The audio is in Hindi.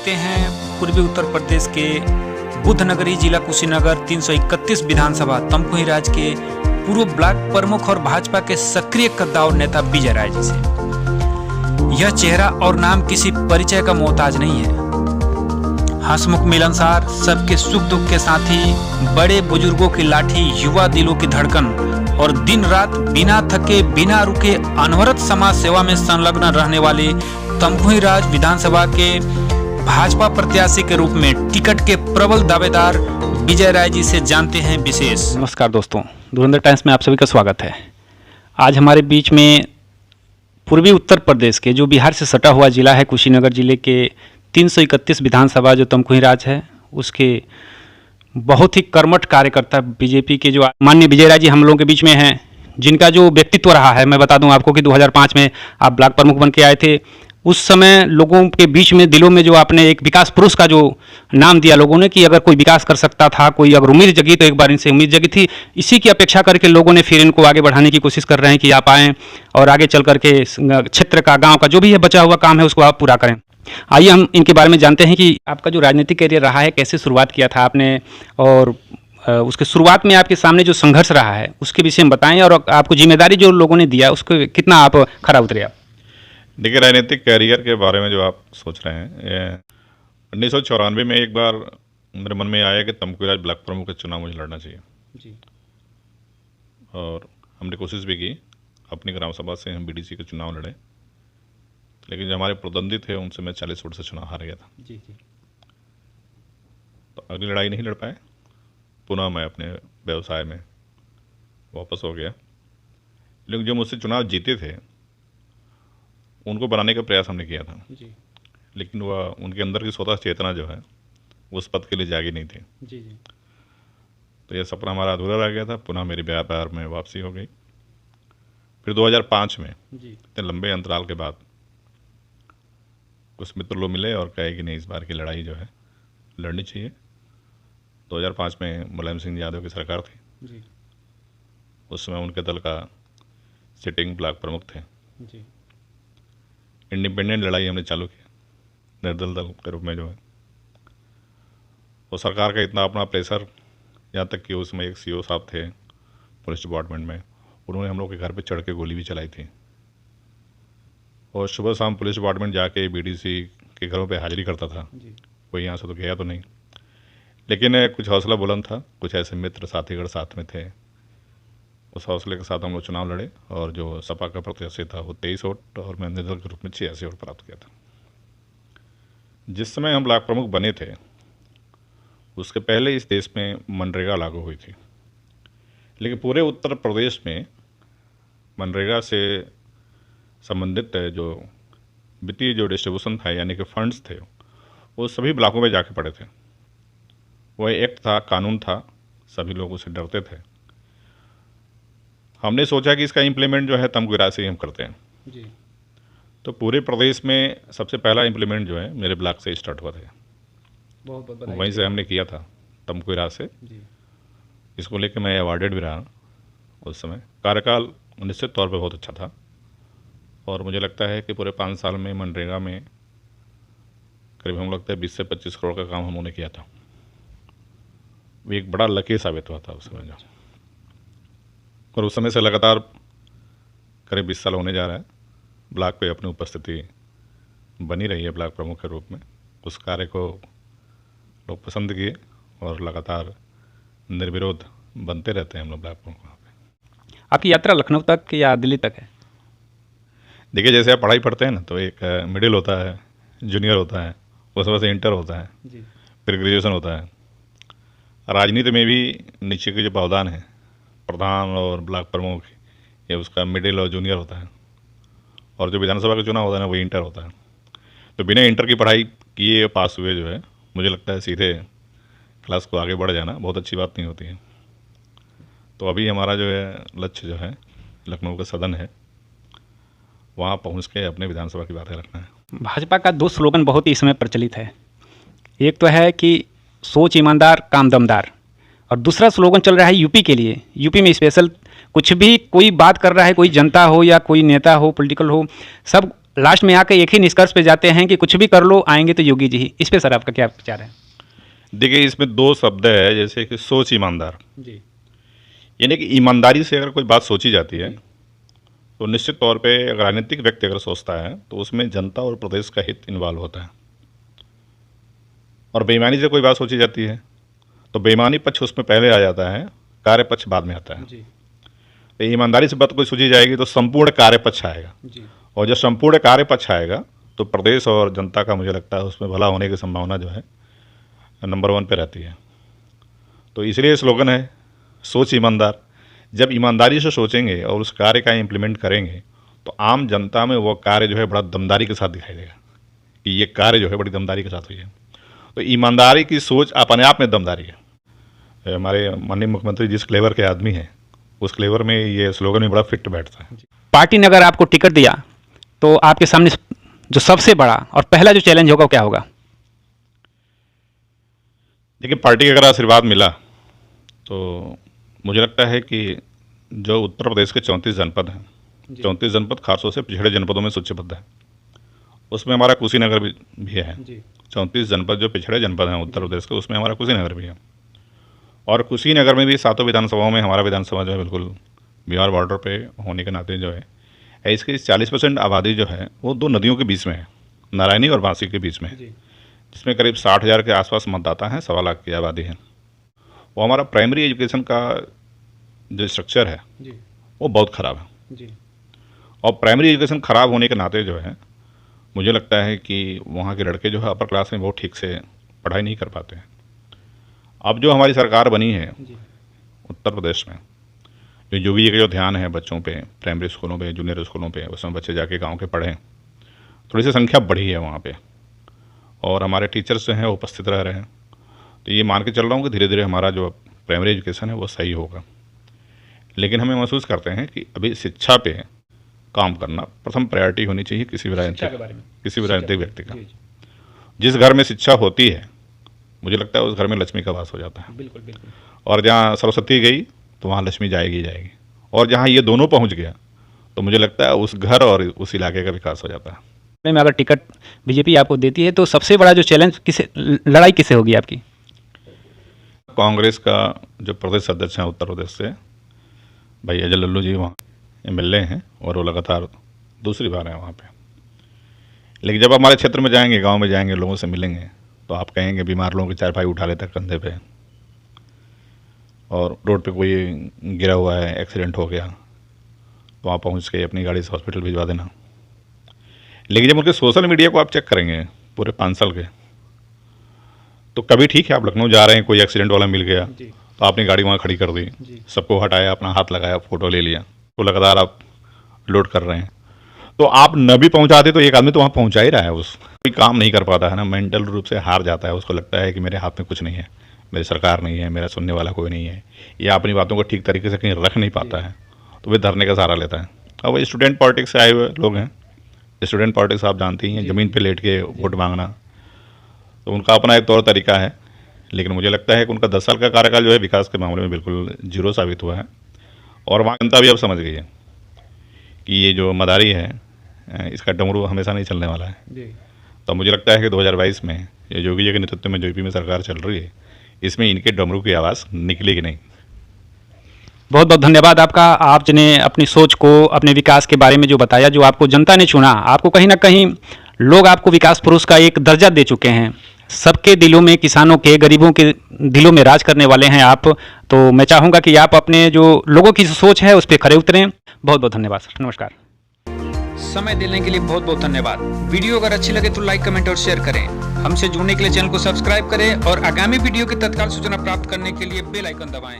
जानते हैं पूर्वी उत्तर प्रदेश के बुद्धनगरी जिला कुशीनगर 331 विधानसभा तमकुही राज के पूर्व ब्लॉक प्रमुख और भाजपा के सक्रिय कद्दावर नेता विजय राय जी से। यह चेहरा और नाम किसी परिचय का मोहताज नहीं है। हंसमुख मिलनसार, सबके सुख दुख के साथी, बड़े बुजुर्गों की लाठी, युवा दिलों की धड़कन और दिन रात बिना थके बिना रुके अनवरत समाज सेवा में संलग्न रहने वाले तमकुही राज विधानसभा के भाजपा प्रत्याशी के रूप में टिकट के प्रबल दावेदार विजय राय जी से जानते हैं विशेष। नमस्कार दोस्तों, धुरंधर टाइम्स में आप सभी का स्वागत है। आज हमारे बीच में पूर्वी उत्तर प्रदेश के जो बिहार से सटा हुआ जिला है कुशीनगर जिले के 331 विधानसभा जो तमकुही राज है उसके बहुत ही कर्मठ कार्यकर्ता बीजेपी के जो माननीय विजय राय जी हम लोगों के बीच में हैं, जिनका जो व्यक्तित्व रहा है। मैं बता दूं आपको कि 2005 में आप ब्लॉक प्रमुख बन के आए थे। उस समय लोगों के बीच में दिलों में जो आपने एक विकास पुरुष का जो नाम दिया लोगों ने कि अगर कोई विकास कर सकता था, कोई अगर उम्मीद जगी तो एक बार इनसे उम्मीद जगी थी। इसी की अपेक्षा करके लोगों ने फिर इनको आगे बढ़ाने की कोशिश कर रहे हैं कि आप आएँ और आगे चल करके क्षेत्र का, गाँव का जो भी है बचा हुआ काम है उसको आप पूरा करें। आइए हम इनके बारे में जानते हैं कि आपका जो राजनीतिक करियर रहा है, कैसे शुरुआत किया था आपने और उसके शुरुआत में आपके सामने जो संघर्ष रहा है उसके विषय में बताएं और आपको जिम्मेदारी जो लोगों ने दिया उसको कितना आप खरा उतरे। आप देखिए, राजनीतिक कैरियर के बारे में जो आप सोच रहे हैं, 1994 में एक बार मेरे मन में आया कि तमकुही राज ब्लॉक प्रमुख का चुनाव मुझे लड़ना चाहिए जी। और हमने कोशिश भी की, अपनी ग्राम सभा से हम बीडीसी का चुनाव लड़े, लेकिन जो हमारे प्रतिद्वंदी थे उनसे मैं 40 वोट से चुनाव हार गया था जी। तो अगली लड़ाई नहीं लड़ पाए, पुनः मैं अपने व्यवसाय में वापस हो गया। लेकिन जो मुझसे चुनाव जीते थे उनको बनाने का प्रयास हमने किया था जी। लेकिन वह उनके अंदर की स्वतः चेतना जो है उस पद के लिए जागी नहीं थी जी। तो यह सपना हमारा अधूरा रह गया था। पुनः मेरी व्यापार में वापसी हो गई। फिर 2005 में इतने लंबे अंतराल के बाद कुछ मित्र लोग मिले और कहे कि नहीं, इस बार की लड़ाई जो है लड़नी चाहिए। 2005 में मुलायम सिंह यादव की सरकार थी जी। उस समय उनके दल का सिटिंग ब्लॉक प्रमुख थे जी। इंडिपेंडेंट लड़ाई हमने चालू की निर्दल दल के रूप में जो है। वो सरकार का इतना अपना प्रेशर, यहाँ तक कि उसमें एक सीओ साहब थे पुलिस डिपार्टमेंट में, उन्होंने हम लोग के घर पे चढ़ के गोली भी चलाई थी। और सुबह शाम पुलिस डिपार्टमेंट जाके बीडीसी के घरों पे हाजिरी करता था जी। कोई यहाँ से तो गया तो नहीं, लेकिन कुछ हौसला बुलंद था, कुछ ऐसे मित्र साथीगढ़ साथ में थे। उस हौसले के साथ हम लोग चुनाव लड़े और जो सपा का प्रत्याशी था वो 23 वोट और मैं निर्दल के रूप में 86 वोट प्राप्त किया था। जिस समय हम ब्लॉक प्रमुख बने थे उसके पहले इस देश में मनरेगा लागू हुई थी, लेकिन पूरे उत्तर प्रदेश में मनरेगा से संबंधित जो वित्तीय जो डिस्ट्रीब्यूशन था यानी कि फंड्स थे वो सभी ब्लॉकों में जाके पड़े थे। वह एक्ट था, कानून था, सभी लोग उससे डरते थे। हमने सोचा कि इसका इम्प्लीमेंट जो है तमकुही राज से ही हम करते हैं जी। तो पूरे प्रदेश में सबसे पहला इम्प्लीमेंट जो है मेरे ब्लॉक से स्टार्ट हुआ था। बहुत वहीं से हमने किया था तमकुही राज से जी। इसको लेकर मैं अवार्डेड भी रहा। उस समय कार्यकाल निश्चित तौर पे बहुत अच्छा था और मुझे लगता है कि पूरे 5 साल में मनरेगा में करीब हम लगता है 20 से 25 करोड़ का काम हम लोगों ने किया था। वो एक बड़ा लकी साबित हुआ था उस समय जो, और उस समय से लगातार करीब 20 साल होने जा रहा है। ब्लॉक पे अपनी उपस्थिति बनी रही है ब्लॉक प्रमुख के रूप में। उस कार्य को लोग पसंद किए और लगातार निर्विरोध बनते रहते हैं हम लोग ब्लॉक प्रमुख वहाँ पे। आपकी यात्रा लखनऊ तक या दिल्ली तक है? देखिए, जैसे आप पढ़ाई पढ़ते हैं ना तो एक मिडिल होता है, जूनियर होता है, उस वजह से इंटर होता है जी। फिर ग्रेजुएशन होता है। राजनीति में भी नीचे के जो पावदान है, प्रधान और ब्लॉक प्रमुख, ये उसका मिडिल और जूनियर होता है। और जो विधानसभा का चुनाव होता है ना वही इंटर होता है। तो बिना इंटर की पढ़ाई किए पास हुए जो है, मुझे लगता है सीधे क्लास को आगे बढ़ जाना बहुत अच्छी बात नहीं होती है। तो अभी हमारा जो है लक्ष्य जो है लखनऊ का सदन है, वहाँ पहुँच के अपने विधानसभा की बातें रखना है। भाजपा का 2 स्लोगन बहुत ही इस समय प्रचलित है। एक तो है कि सोच ईमानदार, काम दमदार, और दूसरा स्लोगन चल रहा है यूपी के लिए। यूपी में स्पेशल कुछ भी कोई बात कर रहा है, कोई जनता हो या कोई नेता हो, पॉलिटिकल हो, सब लास्ट में आकर एक ही निष्कर्ष पे जाते हैं कि कुछ भी कर लो, आएंगे तो योगी जी ही। इस पे सर आपका क्या विचार है? देखिए, इसमें दो शब्द है, जैसे कि सोच ईमानदार जी यानी कि ईमानदारी से अगर कोई बात सोची जाती है तो निश्चित तौर पे अगर राजनीतिक व्यक्ति अगर सोचता है तो उसमें जनता और प्रदेश का हित इन्वॉल्व होता है। और बेईमानी से कोई बात सोची जाती है तो बेईमानी पक्ष उसमें पहले आ जाता है, कार्य पक्ष बाद में आता है। जी तो ईमानदारी से बात कोई सोची जाएगी तो संपूर्ण कार्य पक्ष आएगा, जी और जब संपूर्ण कार्य पक्ष आएगा तो प्रदेश और जनता का मुझे लगता है उसमें भला होने की संभावना जो है नंबर 1 पे रहती है। तो इसलिए स्लोगन है सोच ईमानदार। जब ईमानदारी से सोचेंगे और उस कार्य का इम्प्लीमेंट करेंगे तो आम जनता में वो कार्य जो है बड़ा दमदारी के साथ दिखाई देगा कि ये कार्य जो है बड़ी दमदारी के साथ हुई है। तो ईमानदारी की सोच अपने आप में दमदारी है। हमारे माननीय मुख्यमंत्री जिस फ्लेवर के आदमी हैं उस फ्लेवर में ये स्लोगन भी बड़ा फिट बैठता है। पार्टी ने अगर आपको टिकट दिया तो आपके सामने जो सबसे बड़ा और पहला जो चैलेंज होगा वो क्या होगा? देखिए, पार्टी का अगर आशीर्वाद मिला तो मुझे लगता है कि जो उत्तर प्रदेश के 34 जनपद हैं, 34 जनपद खासतौर से पिछड़े जनपदों में सूचीबद्ध है, उसमें हमारा कुशीनगर भी है। 34 जनपद जो पिछड़े जनपद हैं उत्तर प्रदेश के, उसमें हमारा कुशीनगर भी है। और कुशीनगर में भी 7 विधानसभाओं में हमारा विधानसभा जो है बिल्कुल बिहार बॉर्डर पे होने के नाते जो है इसकी 40% आबादी जो है वो 2 नदियों के बीच में है, नारायणी और बांसी के बीच में है, जिसमें करीब 60,000 के आसपास मतदाता हैं, 1.25 लाख की आबादी है। वो हमारा प्राइमरी एजुकेशन का जो स्ट्रक्चर है वो बहुत ख़राब है। और प्राइमरी एजुकेशन ख़राब होने के नाते जो है मुझे लगता है कि वहाँ के लड़के जो है अपर क्लास में बहुत ठीक से पढ़ाई नहीं कर पाते हैं। अब जो हमारी सरकार बनी है उत्तर प्रदेश में, जो योगी जी का जो ध्यान है बच्चों पे, प्राइमरी स्कूलों पे, जूनियर स्कूलों पे, उसमें बच्चे जाके गांव के पढ़ें, थोड़ी सी संख्या बढ़ी है वहाँ पे, और हमारे टीचर्स जो हैं वो उपस्थित रह रहे हैं। तो ये मान के चल रहा हूँ कि धीरे धीरे हमारा जो प्राइमरी एजुकेशन है वो सही होगा। लेकिन हमें महसूस करते हैं कि अभी शिक्षा पे काम करना प्रथम प्रायोरिटी होनी चाहिए किसी भी राजनीतिक व्यक्ति का। जिस घर में शिक्षा होती है मुझे लगता है उस घर में लक्ष्मी का वास हो जाता है। बिल्कुल बिल्कुल। और जहाँ सरस्वती गई तो वहाँ लक्ष्मी जाएगी जाएगी, और जहाँ ये दोनों पहुँच गया तो मुझे लगता है उस घर और उस इलाके का विकास हो जाता है। में अगर टिकट बीजेपी आपको देती है तो सबसे बड़ा जो चैलेंज लड़ाई किससे होगी आपकी? कांग्रेस का जो प्रदेश अध्यक्ष हैं उत्तर प्रदेश से भाई अजय लल्लू जी वहाँ MLA हैं और वो लगातार दूसरी बार हैं वहाँ पे। लेकिन जब हमारे क्षेत्र में जाएंगे, गांव में जाएंगे, लोगों से मिलेंगे तो आप कहेंगे बीमार लोगों की चारपाई उठा लेते हैं कंधे पे, और रोड पे कोई गिरा हुआ है, एक्सीडेंट हो गया तो वहाँ पहुँच के अपनी गाड़ी से हॉस्पिटल भिजवा देना। लेकिन जब उनके सोशल मीडिया को आप चेक करेंगे पूरे 5 साल के, तो कभी ठीक है आप लखनऊ जा रहे हैं, कोई एक्सीडेंट वाला मिल गया तो आपने गाड़ी वहाँ खड़ी कर दी, सबको हटाया, अपना हाथ लगाया, फ़ोटो ले लिया, तो लगातार आप लोड कर रहे हैं। तो आप न भी पहुँचाते तो एक आदमी तो वहाँ पहुँचा ही रहा है, उस कोई काम नहीं कर पाता है ना, मेंटल रूप से हार जाता है, उसको लगता है कि मेरे हाथ में कुछ नहीं है, मेरी सरकार नहीं है, मेरा सुनने वाला कोई नहीं है, या अपनी बातों को ठीक तरीके से कहीं रख नहीं पाता है, तो वे धरने का सहारा लेता है। अब वो स्टूडेंट पॉलिटिक्स से आए हुए लोग हैं, स्टूडेंट पॉलिटिक्स आप जानती हैं, ज़मीन पे लेट के वोट मांगना, तो उनका अपना एक तौर तरीका है। लेकिन मुझे लगता है कि उनका 10 साल का कार्यकाल जो है विकास के मामले में बिल्कुल जीरो साबित हुआ है, और वहाँ जनता भी अब समझ गई है कि ये जो मदारी है इसका डमरू हमेशा नहीं चलने वाला है। तो मुझे लगता है कि 2022 में ये योगी जी के नेतृत्व में जो यूपी में सरकार चल रही है, इसमें इनके डमरू की आवाज़ निकलेगी नहीं। बहुत बहुत धन्यवाद आपका। आपने अपनी सोच को, अपने विकास के बारे में जो बताया, जो आपको जनता ने चुना, आपको कहीं ना कहीं लोग आपको विकास पुरुष का एक दर्जा दे चुके हैं। सबके दिलों में, किसानों के, गरीबों के दिलों में राज करने वाले हैं आप। तो मैं चाहूँगा कि आप अपने जो लोगों की सोच है उस पर खरे उतरें। बहुत बहुत धन्यवाद सर, नमस्कार। समय देने के लिए बहुत बहुत धन्यवाद। वीडियो अगर अच्छी लगे तो लाइक, कमेंट और शेयर करें। हमसे जुड़ने के लिए चैनल को सब्सक्राइब करें और आगामी वीडियो की तत्काल सूचना प्राप्त करने के लिए बेल आइकन दबाएं।